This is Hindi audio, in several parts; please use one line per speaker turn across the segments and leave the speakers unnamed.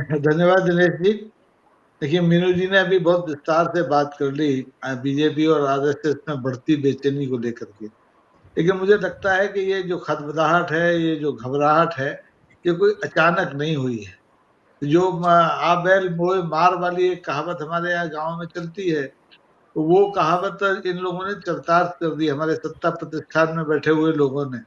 धन्यवाद दिनेश जी। देखिए, मीनू जी ने अभी बहुत विस्तार से बात कर ली बीजेपी और आरएसएस में बढ़ती बेचैनी को लेकर के। लेकिन मुझे लगता है कि ये जो खदबदाहट है, ये जो घबराहट है, ये कोई अचानक नहीं हुई है। जो आ बैल मोए मार वाली एक कहावत हमारे यहाँ गांव में चलती है, तो वो कहावत इन लोगों ने चरितार्थ कर दी, हमारे सत्ता प्रतिष्ठान में बैठे हुए लोगों ने,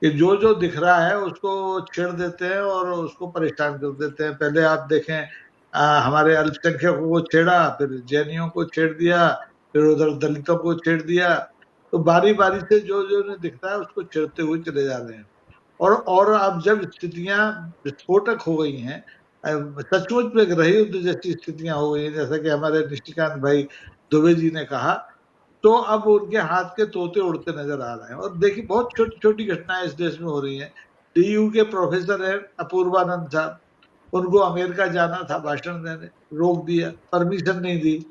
कि जो जो दिख रहा है उसको छेड़ देते हैं और उसको परेशान कर देते हैं। पहले आप देखें, हमारे अल्पसंख्यकों को छेड़ा, फिर जैनियों को छेड़ दिया, फिर उधर दलितों को छेड़ दिया। तो बारी बारी से जो जो उन्हें दिखता है उसको छेड़ते हुए चले जा रहे हैं। और अब जब स्थितियां विस्फोटक हो गई हैं, सचमुच में गृह युद्ध जैसी स्थितियां हो गई हैं, जैसा कि हमारे निशिकांत भाई दुबे जी ने कहा, तो अब उनके हाथ के तोते उड़ते नजर आ रहे हैं। और देखिए, बहुत छोटी छोटी घटनाएं इस देश में हो रही हैं। डीयू के प्रोफेसर है अपूर्वानंद साहब, उनको अमेरिका जाना था भाषण देने, रोक दिया, परमिशन नहीं दी।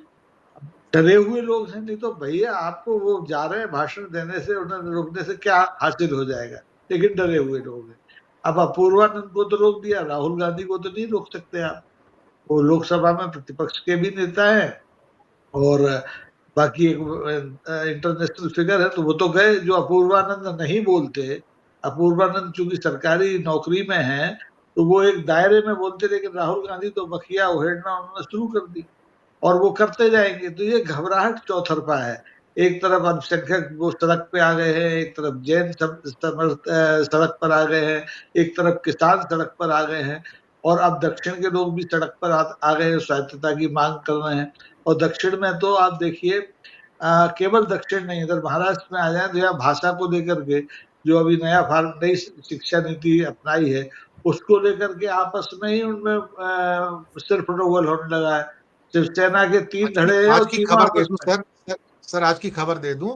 डरे हुए लोग हैं, नहीं तो भैया आपको वो जा रहे हैं भाषण देने से, उन्हें रोकने से क्या हासिल हो जाएगा, लेकिन डरे हुए लोग हैं। अब अपूर्वानंद को तो रोक दिया, राहुल गांधी को तो नहीं रोक सकते आप, वो लोकसभा में प्रतिपक्ष के भी नेता है, और बाकी एक इंटरनेशनल फिगर है, तो वो तो गए। जो अपूर्वानंद नहीं बोलते, अपूर्वानंद चूंकि सरकारी नौकरी में है, तो वो एक दायरे में बोलते, लेकिन राहुल गांधी तो बखिया उहेड़ना उन्होंने शुरू कर दी, और वो करते जाएंगे। तो ये घबराहट चौतरफा है। एक तरफ अल्पसंख्यक वो सड़क पे आ गए हैं, एक तरफ जैन सड़क पर आ गए हैं, एक तरफ किसान सड़क पर आ गए हैं, और अब दक्षिण के लोग भी सड़क पर आ गए हैं, स्वायत्तता की मांग कर रहे हैं। और दक्षिण में तो आप देखिए, केवल दक्षिण नहीं, इधर महाराष्ट्र में आ जाए तो यहाँ भाषा को लेकर के जो अभी नई शिक्षा नीति अपनाई है, उसको लेकर के आपस में ही उनमें सिर्फ रोगल होने लगा है। शिवसेना के तीन धड़े हैं
आज
और
की
तीनों
खबर दे
आपस
दूं
में।
सर, आज की खबर दे दूं।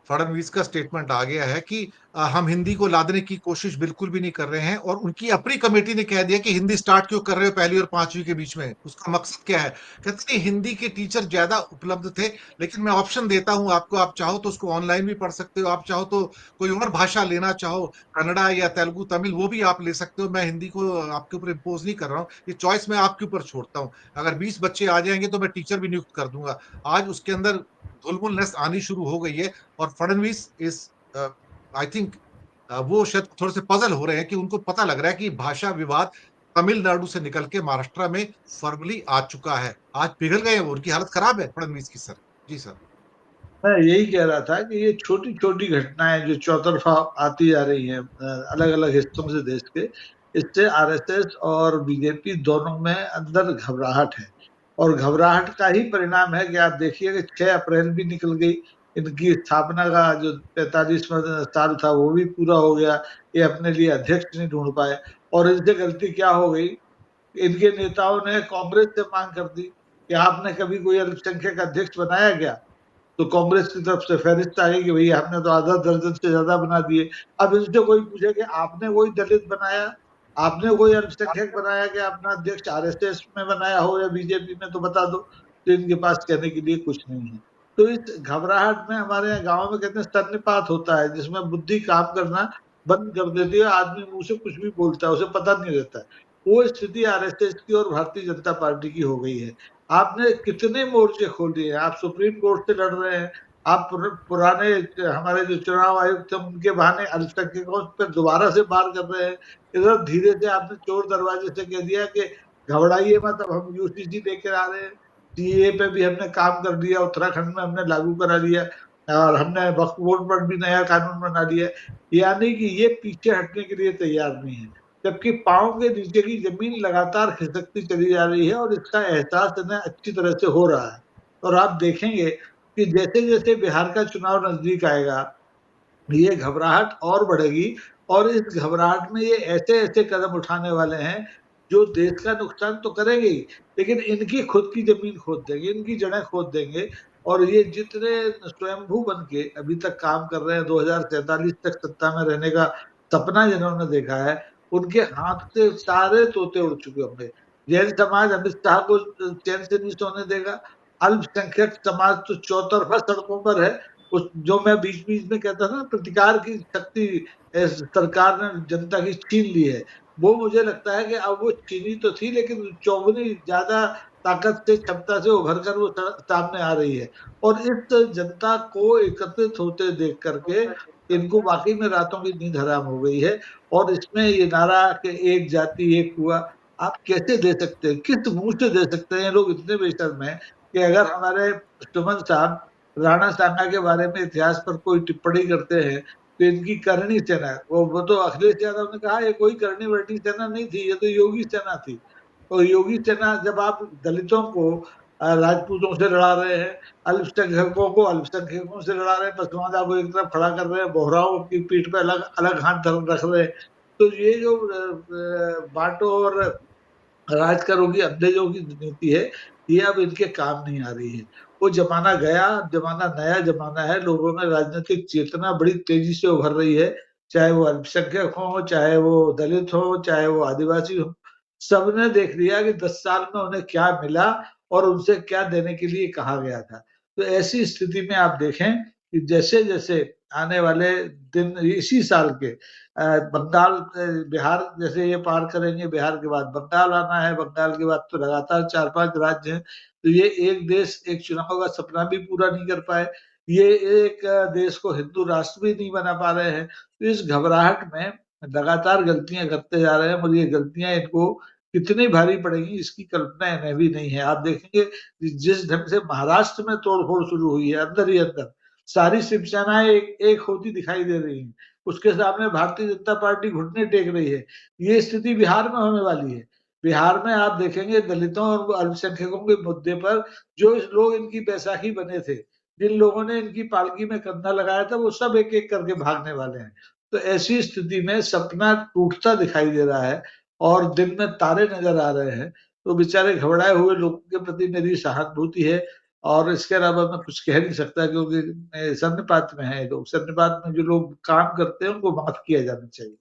फडणवीस का स्टेटमेंट आ गया है कि हम हिंदी को लादने की कोशिश बिल्कुल भी नहीं कर रहे हैं, और उनकी अपनी कमेटी ने कह दिया कि हिंदी स्टार्ट क्यों कर रहे हो पहली और पांचवी के बीच में, उसका मकसद क्या है। कहते हैं हिंदी के टीचर ज्यादा उपलब्ध थे, लेकिन मैं ऑप्शन देता हूं आपको, आप चाहो तो उसको ऑनलाइन भी पढ़ सकते हो, आप चाहो तो कोई और भाषा लेना चाहो, कन्नड़ा या तेलुगु तमिल, वो भी आप ले सकते हो। मैं हिंदी को आपके ऊपर इम्पोज नहीं कर रहा हूँ, ये चॉइस मैं आपके ऊपर छोड़ता हूँ। अगर 20 बच्चे आ जाएंगे तो मैं टीचर भी नियुक्त कर दूंगा। आज उसके अंदर धुलमुलनेस आनी शुरू हो गई है, और फडणवीस इस आई थिंक वो शायद थोड़े से पजल हो रहे हैं कि उनको पता लग रहा है कि भाषा विवाद तमिलनाडु से निकल के महाराष्ट्र में फर्मली आ चुका है। आज पिघल गए हैं वो, उनकी हालत खराब है फडणवीस की सर। जी सर।
मैं यही कह रहा था कि ये छोटी छोटी घटनाएं जो चौतरफा आती जा रही हैं अलग अलग हिस्सों से देश के, इससे आरएसएस और बीजेपी दोनों में अंदर घबराहट है। और घबराहट का ही परिणाम है कि आप देखिए कि 6 अप्रैल भी निकल गई, इनकी स्थापना का जो 45वां साल था वो भी पूरा हो गया, ये अपने लिए अध्यक्ष नहीं ढूंढ पाए। और इनसे गलती क्या हो गई, इनके नेताओं ने कांग्रेस से मांग कर दी कि आपने कभी कोई अल्पसंख्यक अध्यक्ष बनाया क्या। तो कांग्रेस की तरफ से फहरिस्त आ गई कि भैया हमने तो आधा दर्जन से ज्यादा बना दिए। अब इनसे कोई पूछे कि आपने कोई दलित बनाया, आपने कोई अल्पसंख्यक बनाया, कि अपना अध्यक्ष आरएसएस में बनाया हो या बीजेपी में, तो बता दो। तो इनके पास कहने के लिए कुछ नहीं है। तो इस घबराहट में हमारे यहाँ गाँव में कहते हैं स्तन्यपात होता है, जिसमें बुद्धि काम करना बंद कर देती है, आदमी मुंह से कुछ भी बोलता है, उसे पता नहीं रहता है। वो स्थिति आरएसएस की और भारतीय जनता पार्टी की हो गई है। आपने कितने मोर्चे खोल दिए हैं, आप सुप्रीम कोर्ट से लड़ रहे हैं, आप पुराने हमारे जो चुनाव आयुक्त थे उनके बहाने अल्पसंख्यकों पर दोबारा से बार कर रहे हैं। इधर धीरे से आपने चोर दरवाजे से कह दिया कि घबराइए मत, अब हम यूसीसी लेकर आ रहे हैं, सीए पे भी हमने काम कर दिया, उत्तराखंड में हमने लागू करा दिया, और हमने वक्फ बोर्ड पर भी नया कानून बना दिया। यानी कि ये पीछे हटने के लिए तैयार नहीं है, जबकि पांव के नीचे की जमीन लगातार खिसकती चली जा रही है, और इसका एहसास इन्हें अच्छी तरह से हो रहा है। और आप देखेंगे कि जैसे जैसे बिहार का चुनाव नजदीक आएगा, ये घबराहट और बढ़ेगी, और इस घबराहट में ये ऐसे ऐसे कदम उठाने वाले हैं जो देश का नुकसान तो करेंगे ही, लेकिन इनकी खुद की जमीन खोद देंगे, इनकी जड़ें खोद देंगे। और ये जितने स्वयंभू बन के अभी तक काम कर रहे हैं, 2047 तक सत्ता में रहने का सपना जिन्होंने देखा है, उनके हाथ से सारे तोते उड़ चुके होंगे। जैन समाज अमित शाह को चैन से नहीं सोने देगा, अल्पसंख्यक समाज तो चौतरफा सड़कों पर है। उस जो मैं बीच बीच में कहता था, प्रतिकार की शक्ति सरकार ने जनता की छीन ली है। वो मुझे लगता है कि अब वो चीनी तो थी, लेकिन चौगुनी ज्यादा ताकत से, क्षमता से उभर कर वो सामने आ रही है। और इस जनता को एकत्रित होते देख करके इनको वाकई में रातों की नींद हराम हो गई है। और इसमें ये नारा कि एक जाति एक हुआ, आप कैसे दे सकते हैं, किस मुंह से दे सकते हैं? लोग इतने बेशर्म हैं कि अगर हमारे सुमन साहब राणा सांगा के बारे में इतिहास पर कोई टिप्पणी करते हैं तो इनकी करणी सेना है, वो तो अखिलेश यादव ने कहा ये कोई करणी वर्णी सेना नहीं थी, ये तो योगी सेना थी। और योगी सेना, जब आप दलितों को राजपूतों से लड़ा रहे हैं, अल्पसंख्यकों को अल्पसंख्यकों से लड़ा रहे हैं, पसमानदा को एक तरफ खड़ा कर रहे हैं, बोहराओं की पीठ पे अलग अलग हाथ रख रहे हैं, तो ये जो बांटो और राज करोगी अंग्रेजों की नीति है, ये अब इनके काम नहीं आ रही है। वो जमाना गया, जमाना नया जमाना है। लोगों में राजनीतिक चेतना बड़ी तेजी से उभर रही है, चाहे वो अल्पसंख्यक हो, चाहे वो दलित हो, चाहे वो आदिवासी हो। सबने देख लिया कि 10 साल में उन्हें क्या मिला और उनसे क्या देने के लिए कहा गया था। तो ऐसी स्थिति में आप देखें कि जैसे जैसे आने वाले दिन इसी साल के बंगाल बिहार जैसे ये पार करेंगे, बिहार के बाद बंगाल आना है, बंगाल के बाद तो लगातार 4-5 राज्य हैं, तो ये एक देश एक चुनाव का सपना भी पूरा नहीं कर पाए, ये एक देश को हिंदू राष्ट्र भी नहीं बना पा रहे हैं। तो इस घबराहट में लगातार गलतियां करते जा रहे हैं, और ये गलतियां इनको कितनी भारी पड़ेगी इसकी कल्पना इन्हें भी नहीं है। आप देखेंगे जिस ढंग से महाराष्ट्र में तोड़फोड़ शुरू हुई है, अंदर ही अंदर सारी शिवसेनाएं एक होती दिखाई दे रही हैं, उसके सामने भारतीय जनता पार्टी घुटने टेक रही है। ये स्थिति बिहार में होने वाली है। बिहार में आप देखेंगे दलितों और अल्पसंख्यकों के मुद्दे पर जो लोग इनकी बैसाखी बने थे, जिन लोगों ने इनकी पालकी में कंधा लगाया था, वो सब एक एक करके भागने वाले हैं। तो ऐसी स्थिति में सपना टूटता दिखाई दे रहा है और दिन में तारे नजर आ रहे हैं। तो बेचारे घबराए हुए लोगों के प्रति मेरी सहानुभूति है। और इसके अलावा मैं कुछ कह नहीं सकता, क्योंकि सन्निपात में है लोग, सन्निपात में जो लोग काम करते हैं उनको माफ किया जाना चाहिए।